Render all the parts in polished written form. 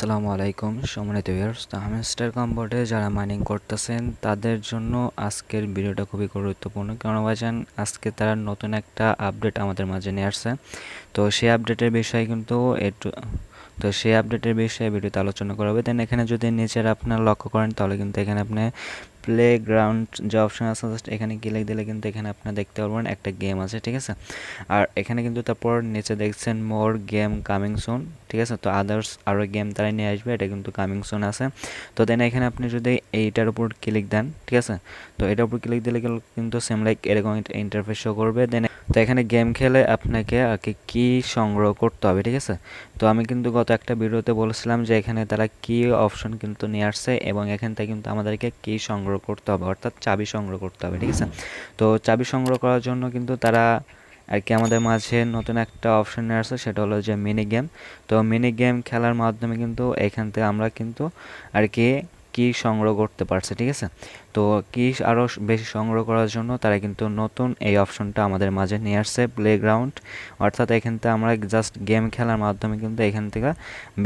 আসসালামু আলাইকুম সম্মানিত ভিউয়ার্স। তো হ্যামস্টার কম্বোর্ডে যারা মাইনিং করতেছেন তাদের জন্য আজকের ভিডিওটা খুবই গুরুত্বপূর্ণ, কারণ ভাইজান আজকে তারা নতুন একটা আপডেট আমাদের মাঝে নিয়ে আসছে। তো সেই আপডেটের বিষয়ে কিন্তু একটু তো সেই আপডেটের বিষয়ে ভিডিওতে আলোচনা করা হবে। দেন এখানে যদি নিচের আপনার লক্ষ্য করেন তাহলে কিন্তু এখানে আপনি প্লে গ্রাউন্ড যে অপশন আছে জাস্ট এখানে ক্লিক দিলে কিন্তু এখানে আপনার দেখতে পারবেন একটা গেম আছে, ঠিক আছে। আর এখানে কিন্তু তারপর নিচে দেখছেন মোর গেম কামিং সুন, ঠিক আছে। তো আদার্স আরও গেম তারা নিয়ে আসবে, এটা কিন্তু কামিং সুন আছে। তো দেন এখানে আপনি যদি এইটার উপর ক্লিক দেন, ঠিক আছে, তো এটার উপর ক্লিক দিলে কিন্তু সেম লাইক এরকম ইন্টারফেস শো করবে। দেন তো এখানে গেম খেলে আপনাকে আর কি সংগ্রহ করতে হবে, ঠিক আছে। তো আমি কিন্তু গত একটা ভিডিওতে বলেছিলাম যে এখানে তারা কি অপশন কিন্তু নিয়ে আসছে এবং এখান থেকে কিন্তু আমাদেরকে কি সংগ্রহ করতে হবে, অর্থাৎ চাবি সংগ্রহ করতে হবে, ঠিক আছে। তো চাবি সংগ্রহ করার জন্য কিন্তু তারা আর কি আমাদের মাঝে নতুন একটা অপশন নিয়ে আসছে, সেটা হলো যে মিনি গেম। তো মিনি গেম খেলার মাধ্যমে কিন্তু এখান থেকে আমরা কিন্তু আর কি সংগ্রহ করতে পারছে, ঠিক আছে। তো কি আরও বেশি সংগ্রহ করার জন্য তারা কিন্তু নতুন এই অপশনটা আমাদের মাঝে নিয়ে আসছে, প্লেগ্রাউন্ড। অর্থাৎ এখান থেকে আমরা জাস্ট গেম খেলার মাধ্যমে কিন্তু এখান থেকে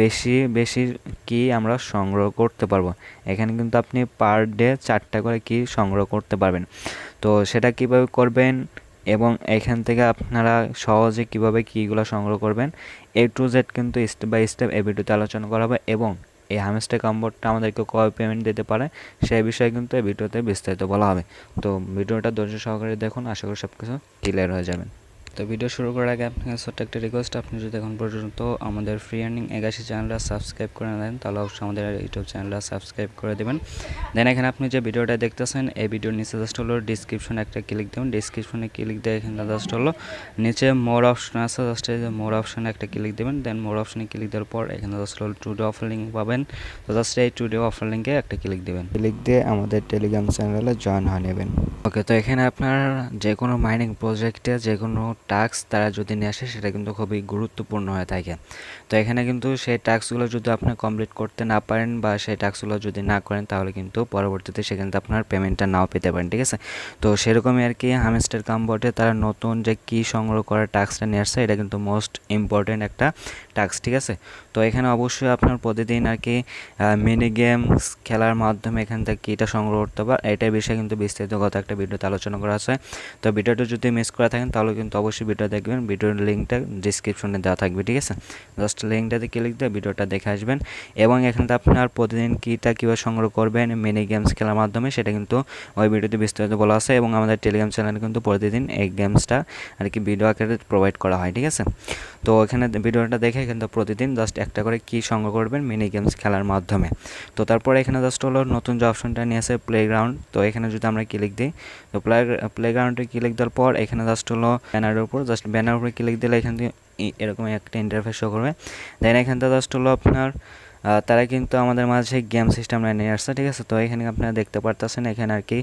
বেশি বেশি কি আমরা সংগ্রহ করতে পারবো। এখানে কিন্তু আপনি পার ডে 4টা করে কি সংগ্রহ করতে পারবেন। তো সেটা কিভাবে করবেন এবং এখান থেকে আপনারা সহজে কিভাবে কীগুলো সংগ্রহ করবেন A to Z কিন্তু স্টেপ বাই স্টেপ এই ভিডিওতে আলোচনা করা হবে, এবং এই হ্যামস্টার কম্বোটা আমাদেরকে কয় পেমেন্ট দিতে পারে সেই বিষয়ে কিন্তু এই ভিডিওতে বিস্তারিত বলা হবে। তো ভিডিওটা ধৈর্য সহকারে দেখুন, আশা করি সব কিছু ক্লিয়ার হয়ে যাবেন। তো ভিডিও শুরু করার আগে আপনাকে ছোট্ট একটা রিকোয়েস্ট, আপনি যদি এখন পর্যন্ত আমাদের ফ্রি আর্নিং 81 চ্যানেলটা সাবস্ক্রাইব করে নেন তাহলে অবশ্যই আমাদের ইউটিউব চ্যানেলটা সাবস্ক্রাইব করে দেবেন। দেন এখানে আপনি যে ভিডিওটা দেখতেছেন এই ভিডিওর নিচে জাস্ট হলো ডিসক্রিপশনে একটা ক্লিক দেবেন, ডিসক্রিপশনে ক্লিক দিয়ে এখানে জাস্ট হলো নিচে মোর অপশন আছে, জাস্ট এই যে মোর অপশনে একটা ক্লিক দেবেন। দেন মোর অপশনে ক্লিক দেওয়ার পর এখানে জাস্ট হলো টুডে অফার লিঙ্ক পাবেন। তো জাস্ট এই টুডে অফার লিঙ্কে একটা ক্লিক দেবেন, ক্লিক দিয়ে আমাদের টেলিগ্রাম চ্যানেলে জয়েন হয়ে নেবেন। ওকে, তো এখানে আপনার যে কোনো মাইনিং প্রজেক্টে যে কোনো টাস্ক তারা যদি নিয়ে আসে সেটা কিন্তু খুবই গুরুত্বপূর্ণ হয়ে থাকে। তো এখানে কিন্তু সেই টাস্কগুলো যদি আপনি কমপ্লিট করতে না পারেন বা সেই টাস্কগুলো যদি না করেন তাহলে কিন্তু পরবর্তীতে সেখানে আপনার পেমেন্টটা নাও পেতে পারেন, ঠিক আছে। তো সেরকমই আর কি হ্যামস্টার কম্বোর্ডে তারা নতুন যে কি সংগ্রহ করার টাস্কটা নিয়ে আসছে এটা কিন্তু মোস্ট ইম্পর্টেন্ট একটা টাস্ক, ঠিক আছে। তো এখানে অবশ্যই আপনার প্রতিদিন আর কি মিনি গেমস খেলার মাধ্যমে এখান থেকে কীটা সংগ্রহ করতে হবে এটার বিষয়ে কিন্তু বিস্তারিত গত একটা ভিডিওতে আলোচনা করা আছে। তো ভিডিওটা যদি মিস করে থাকেন তাহলে কিন্তু অবশ্যই ভিডিও দেখবেন, ভিডিওর লিঙ্কটা ডিসক্রিপশনে দেওয়া থাকবে, ঠিক আছে। জাস্ট লিঙ্কটাতে ক্লিক দিয়ে ভিডিওটা দেখে আসবেন এবং এখানে আপনার প্রতিদিন কীটা কীভাবে সংগ্রহ করবেন মিনি গেমস খেলার মাধ্যমে সেটা কিন্তু ওই ভিডিওতে বিস্তারিত বলা আছে, এবং আমাদের টেলিগ্রাম চ্যানেলে কিন্তু প্রতিদিন এই গেমসটা আর কি ভিডিও আকারে প্রোভাইড করা হয়, ঠিক আছে। তো এখানে ভিডিওটা দেখে কিন্তু প্রতিদিন জাস্ট একটা করে কি সংগ্রহ করবেন মিনি গেমস খেলার মাধ্যমে। তো তারপরে এখানে জাস্ট হলো নতুন যে অপশনটা নিয়ে আসে প্লেগ্রাউন্ড, তো এখানে যদি আমরা ক্লিক দিই তো প্লেগ্রাউন্ডে ক্লিক দেওয়ার পর এখানে জাস্ট হলো ব্যানারের উপর, জাস্ট ব্যানারের উপরে ক্লিক দিলে এখান থেকে এরকম একটা ইন্টারফেস শো করবে। দেন এখান থেকে জাস্ট হলো আপনার তারা কিন্তু আমাদের মাঝে গেম সিস্টেমটা নিয়ে আসছে, ঠিক আছে। তো এখানে আপনারা দেখতে পারতেছেন এখানে আর কি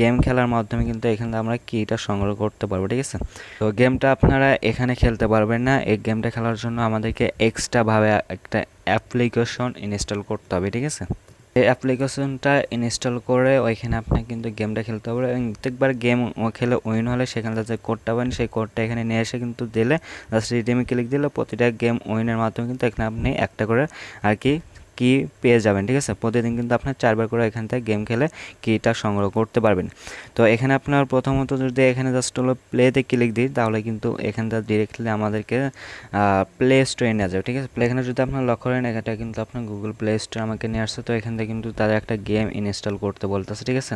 গেম খেলার মাধ্যমে কিন্তু এখানে আমরা কিটা সংগ্রহ করতে পারবো, ঠিক আছে। তো গেমটা আপনারা এখানে খেলতে পারবেন না, এই গেমটা খেলার জন্য আমাদেরকে এক্সট্রাভাবে একটা অ্যাপ্লিকেশন ইনস্টল করতে হবে, ঠিক আছে। এই অ্যাপ্লিকেশনটা ইনস্টল করে ওইখানে আপনি কিন্তু গেমটা খেলতে হবে, এবং প্রত্যেকবার গেম খেলে উইন হলে সেখানে যে কোডটা পাবেন সেই কোডটা এখানে নিয়ে এসে কিন্তু দিলে জাস্ট রিডিমে ক্লিক দিলে প্রতিটা গেম উইনের মাধ্যমে কিন্তু এখানে আপনি একটা করে আর কি পেয়ে যাবেন, ঠিক আছে। প্রতিদিন কিন্তু আপনার 4বার করে এখান থেকে গেম খেলে কিটা সংগ্রহ করতে পারবেন। তো এখানে আপনার প্রথমত যদি এখানে জাস্ট হলো প্লেতে ক্লিক দিই তাহলে কিন্তু এখান থেকে ডিরেক্টলি আমাদেরকে প্লে স্টোরে নিয়ে যাবে, ঠিক আছে। এখানে যদি আপনার লক্ষ্য করেন এটা কিন্তু আপনার গুগল প্লে স্টোর আমাকে নিয়ে আসছে। তো এখান থেকে কিন্তু তারা একটা গেম ইনস্টল করতে বলতেছে, ঠিক আছে।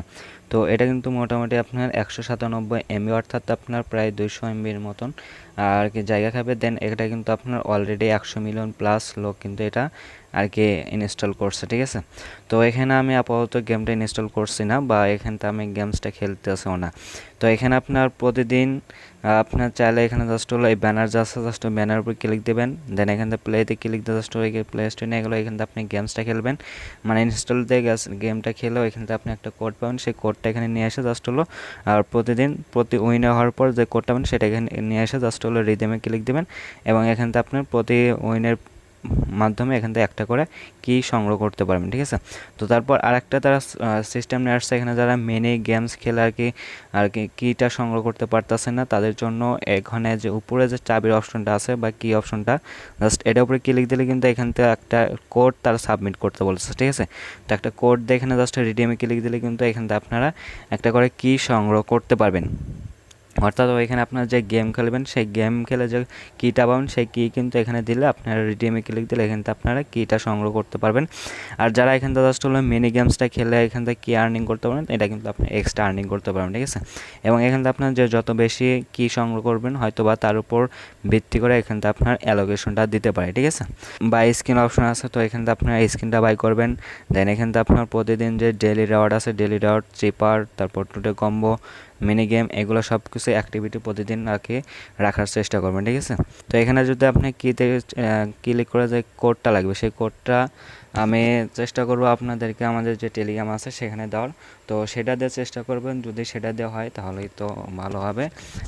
তো এটা কিন্তু মোটামুটি আপনার 197 MB, অর্থাৎ আপনার প্রায় 200 MBর মতন আর কি জায়গা খাবে। দেন এটা কিন্তু আপনার অলরেডি 100 মিলিয়ন প্লাস লোক কিন্তু এটা আর কি ইনস্টল করছে, ঠিক আছে। তো এখানে আমি আপাতত গেমটা ইনস্টল করছি না বা এখানটা আমি গেমসটা খেলতেছেও না। তো এখানে আপনার প্রতিদিন আপনার চাইলে এখানে জাস্ট হলো এই ব্যানার যা আছে জাস্ট ব্যানার উপর ক্লিক দেবেন, দেন এখান থেকে প্লেতে ক্লিক দিয়ে জাস্ট ওই প্লে স্টোরে নিয়ে গেলো, এখান থেকে আপনি গেমসটা খেলবেন, মানে ইনস্টল দিয়ে গেমটা খেলেও এখান থেকে আপনি একটা কোড পাবেন, সেই কোডটা এখানে নিয়ে এসে জাস্ট হলো আর প্রতিদিন প্রতি উইনার হওয়ার পর যে কোডটা পাবেন সেটা এখানে নিয়ে এসে জাস্ট হলো রিদেমে ক্লিক দেবেন, এবং এখান থেকে আপনার প্রতি উইনের মাধ্যমে এখান থেকে একটা করে কি সংগ্রহ করতে পারবেন, ঠিক আছে। তো তারপর আরেকটা তারা সিস্টেম নিয়ে আসছে, এখানে যারা মিনি গেমস খেলে আর কি কিটা সংগ্রহ করতে পারতেছে না, তাদের জন্য এখানে যে উপরে যে চাবির অপশনটা আছে বা কি অপশনটা, জাস্ট এটার উপরে ক্লিক দিলে কিন্তু এখান থেকে একটা কোড তারা সাবমিট করতে বলছে, ঠিক আছে। তো একটা কোড দিয়ে এখানে জাস্ট রিডিমে ক্লিক দিলে কিন্তু এখান থেকে আপনারা একটা করে কি সংগ্রহ করতে পারবেন। অর্থাৎ ওইখানে আপনার যে গেম খেলবেন সেই গেম খেলে যে কিটা পাবেন সেই কি কিন্তু এখানে দিলে আপনারা রিডিমে ক্লিক দিলে এখান থেকে আপনারা কিটা সংগ্রহ করতে পারবেন। আর যারা এখান থেকে জাস্ট হলো মিনি গেমসটা খেলে এখান থেকে কি আর্নিং করতে পারবেন, এটা কিন্তু আপনি এক্সট্রা আর্নিং করতে পারবেন, ঠিক আছে। এবং এখান থেকে আপনার যে যত বেশি কি সংগ্রহ করবেন হয়তো বা তার উপর ভিত্তি করে এখান থেকে আপনার অ্যালোকেশনটা দিতে পারে, ঠিক আছে। বাই স্কিন অপশন আছে, তো এখান থেকে আপনার স্কিনটা বাই করবেন। দেন এখান থেকে আপনার প্রতিদিন যে ডেলি রিওয়ার্ড আছে, ডেলি রিওয়ার্ড, চিপার, তারপর টুডে কম্বো, মিনি গেম, এগুলো সব কিছু অ্যাক্টিভিটি প্রতিদিন রাখার চেষ্টা করবেন, ঠিক আছে। তো এখানে যদি আপনি কিতে ক্লিক করে যে কোডটা লাগবে সেই কোডটা আমি চেষ্টা করব আপনাদেরকে আমাদের যে টেলিগ্রাম আছে সেখানে দেওয়ার, তো সেটা দিয়ে চেষ্টা করবেন। যদি সেটা দেওয়া হয় তাহলেই তো ভালো হবে,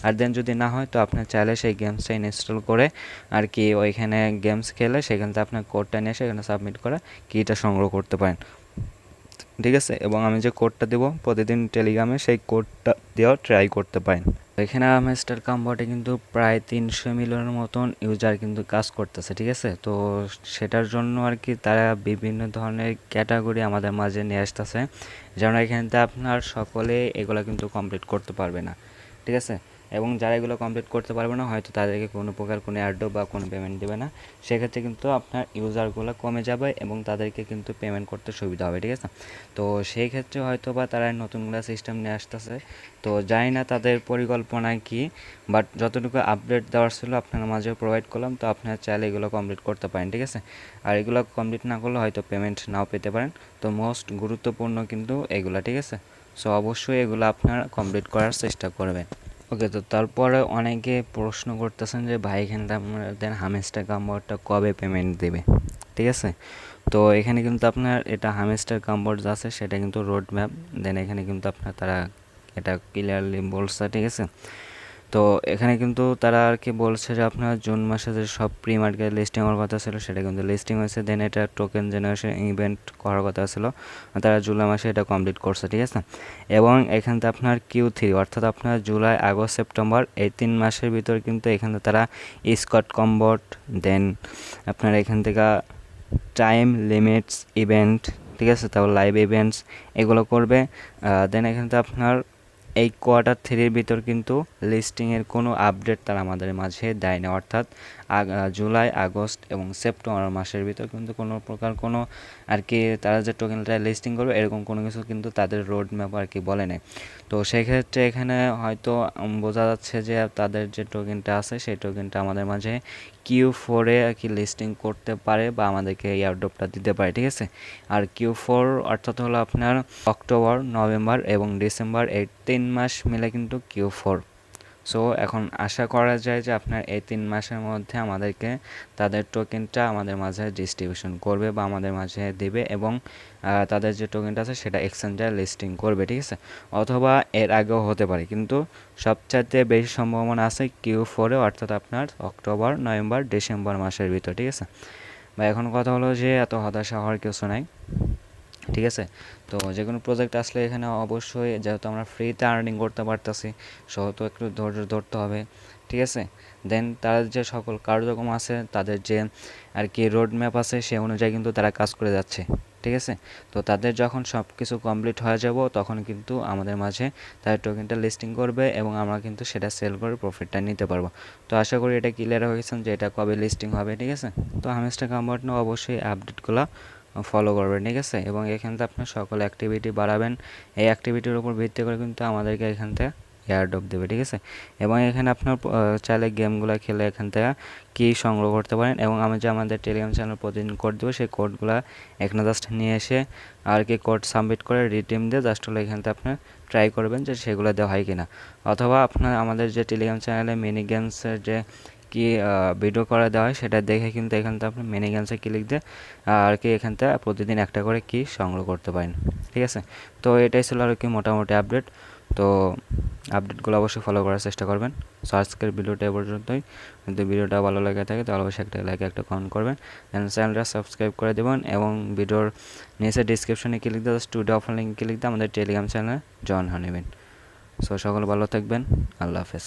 আর দেন যদি না হয় তো আপনি চাইলে সেই গেমসটা ইনস্টল করে আর কি ওইখানে গেমস খেলে সেখান থেকে আপনার কোডটা নিয়ে সেখানে সাবমিট করে কিটা সংগ্রহ করতে পারেন, ঠিক আছে। এবং আমি যে কোডটা দেবো প্রতিদিন টেলিগ্রামে সেই কোডটা দিয়েও ট্রাই করতে পারেন। এখানে হামস্টার কম্বোটে কিন্তু প্রায় 300 মিলিয়নের মতন ইউজার কিন্তু কাজ করতেছে, ঠিক আছে। তো সেটার জন্য আর কি তারা বিভিন্ন ধরনের ক্যাটাগরি আমাদের মাঝে নিয়ে আসতেছে, যেমন এখানে আপনার সকলে এগুলো কিন্তু কমপ্লিট করতে পারবে না, ঠিক আছে। এবং যারা এগুলো কমপ্লিট করতে পারবে না হয়তো তাদেরকে কোনো প্রকার কোনো অ্যাডো বা কোনো পেমেন্ট দেবে না, সেক্ষেত্রে কিন্তু আপনার ইউজারগুলো কমে যাবে এবং তাদেরকে কিন্তু পেমেন্ট করতে সুবিধা হবে, ঠিক আছে। তো সেই ক্ষেত্রে হয়তো বা তারা নতুনগুলো সিস্টেম নিয়ে আসতেছে, তো জানি না তাদের পরিকল্পনায় কি, বাট যতটুকু আপডেট দেওয়ার ছিল আপনার মাঝে প্রোভাইড করলাম। তো আপনারা চাইলে এগুলো কমপ্লিট করতে পারেন, ঠিক আছে। আর এগুলো কমপ্লিট না করলে হয়তো পেমেন্ট নাও পেতে পারেন। তো মোস্ট গুরুত্বপূর্ণ কিন্তু এগুলো, ঠিক আছে। সো অবশ্যই এগুলো আপনারা কমপ্লিট করার চেষ্টা করবেন। ওকে, তো তারপরে অনেকে প্রশ্ন করতেছেন যে ভাই এখানে আমাদের হামেস্টার কাম্বোর্ডটা কবে পেমেন্ট দেবে, ঠিক আছে। তো এখানে কিন্তু আপনার এটা হামেস্টার কাম্বোর্ড যা আছে সেটা কিন্তু রোড ম্যাপ, দেন এখানে কিন্তু আপনার তারা এটা ক্লিয়ারলি বলছে, ঠিক আছে। তো এখানে কিন্তু তারা আর কি বলছে যে আপনার জুন মাসে যে সব প্রি মার্কেট লিস্টিং হওয়ার কথা ছিল সেটা কিন্তু লিস্টিং হয়েছে, দেন এটা টোকেন জেনারেশন ইভেন্ট করার কথা ছিল, তারা জুলাই মাসে এটা কমপ্লিট করছে, ঠিক আছে। এবং এখানে আপনার Q3 অর্থাৎ আপনার জুলাই, আগস্ট, সেপ্টেম্বর এই 3 মাসের ভিতর কিন্তু এখানে তারা স্কট কম্বোট, দেন আপনার এখান থেকে টাইম লিমিটস ইভেন্ট, ঠিক আছে, তারপর লাইভ ইভেন্টস এগুলো করবে। দেন এখানে আপনার এই Q3 ভিতর কিন্তু লিস্টিংয়ের কোনো আপডেট তারা আমাদের মাঝে দেয় না, অর্থাৎ জুলাই, আগস্ট এবং সেপ্টেম্বর মাসের ভিতর কিন্তু কোনো প্রকার কোনো আর কি তারা যে টোকেনটা লিস্টিং করবে এরকম কোনো কিছু কিন্তু তাদের রোড ম্যাপ আর কি বলে নেই। তো সেক্ষেত্রে এখানে হয়তো বোঝা যাচ্ছে যে তাদের যে টোকেনটা আছে সেই টোকেনটা আমাদের মাঝে Q4-এ আর কি লিস্টিং করতে পারে বা আমাদেরকে এয়ারড্রপটা দিতে পারে, ঠিক আছে। আর Q4 অর্থাৎ হলো আপনার অক্টোবর, নভেম্বর এবং ডিসেম্বর এই 3 মাস মিলে কিন্তু Q4। সো এখন আশা করা যায় যে আপনার এই 3 মাসের মধ্যে আমাদেরকে তাদের টোকেনটা আমাদের মাঝে ডিস্ট্রিবিউশন করবে বা আমাদের মাঝে দেবে এবং তাদের যে টোকেনটা আছে সেটা এক্সচেঞ্জে লিস্টিং করবে, ঠিক আছে। অথবা এর আগেও হতে পারে, কিন্তু সবচাইতে বেশি সম্ভাবনা আছে Q4-এ অর্থাৎ আপনার অক্টোবর, নভেম্বর, ডিসেম্বর মাসের ভিতর, ঠিক আছে। বা এখন কথা হলো যে এত হতাশা হওয়ার কিছু নাই, ঠিক আছে। তো যে কোনো প্রজেক্ট আসলে এখানে অবশ্যই যেহেতু আমরা ফ্রিতে আর্নিং করতে পারতেছি সেহেতু একটু ধৈর্য ধরতে হবে, ঠিক আছে। দেন তারা যে সকল কার্যক্রম আছে তাদের যে আর কি রোড ম্যাপ আছে সে অনুযায়ী কিন্তু তারা কাজ করে যাচ্ছে, ঠিক আছে। তো তাদের যখন সব কিছু কমপ্লিট হয়ে যাব তখন কিন্তু আমাদের মাঝে তাদের টোকেনটা লিস্টিং করবে এবং আমরা কিন্তু সেটা সেল করে প্রফিটটা নিতে পারবো। তো আশা করি এটা ক্লিয়ার হয়ে গেছেন যে এটা কবে লিস্টিং হবে, ঠিক আছে। তো হামস্টার কম্বোর্ড নিয়ে অবশ্যই আপডেটগুলো ফলো করবেন, ঠিক আছে। এবং এখান থেকে আপনার সকল অ্যাক্টিভিটি বাড়াবেন, এই অ্যাক্টিভিটির উপর ভিত্তি করে কিন্তু আমাদেরকে এখান থেকে এয়ারড্রপ দেবে, ঠিক আছে। এবং এখানে আপনার চাইলে গেমগুলো খেলে এখান থেকে কি সংগ্রহ করতে পারেন এবং আমি যে আমাদের টেলিগ্রাম চ্যানেল প্রতিদিন কোড দেবো সেই কোডগুলো এখানে জাস্ট নিয়ে এসে আর কি কোড সাবমিট করে রিডিম দিয়ে জাস্ট হলো এখান থেকে আপনার ট্রাই করবেন যে সেগুলো দেওয়া হয় কিনা। অথবা আপনার আমাদের যে টেলিগ্রাম চ্যানেলে মিনি গেমসের যে কি ভিডিও করা দেওয়া হয় সেটা দেখে কিন্তু এখান থেকে আপনি মিনি গেমসে ক্লিক দিয়ে আর কি এখান থেকে প্রতিদিন একটা করে কি সংগ্রহ করতে পারেন, ঠিক আছে। তো এটাই ছিল আর কি মোটামুটি আপডেট। তো আপডেটগুলো অবশ্যই ফলো করার চেষ্টা করবেন। সো আজকের ভিডিওটা এ পর্যন্তই। যদি ভিডিওটা ভালো লাগে থাকে তাহলে অবশ্যই একটা লাইক একটা কমেন্ট করবেন, চ্যানেলটা সাবস্ক্রাইব করে দেবেন এবং ভিডিওর নিচে ডিসক্রিপশনে ক্লিক দিয়ে স্টুডিও অফার লিঙ্ক ক্লিক দিয়ে আমাদের টেলিগ্রাম চ্যানেলে জয়েন হয়ে নেবেন। সো সকলে ভালো থাকবেন, আল্লাহ হাফেজ।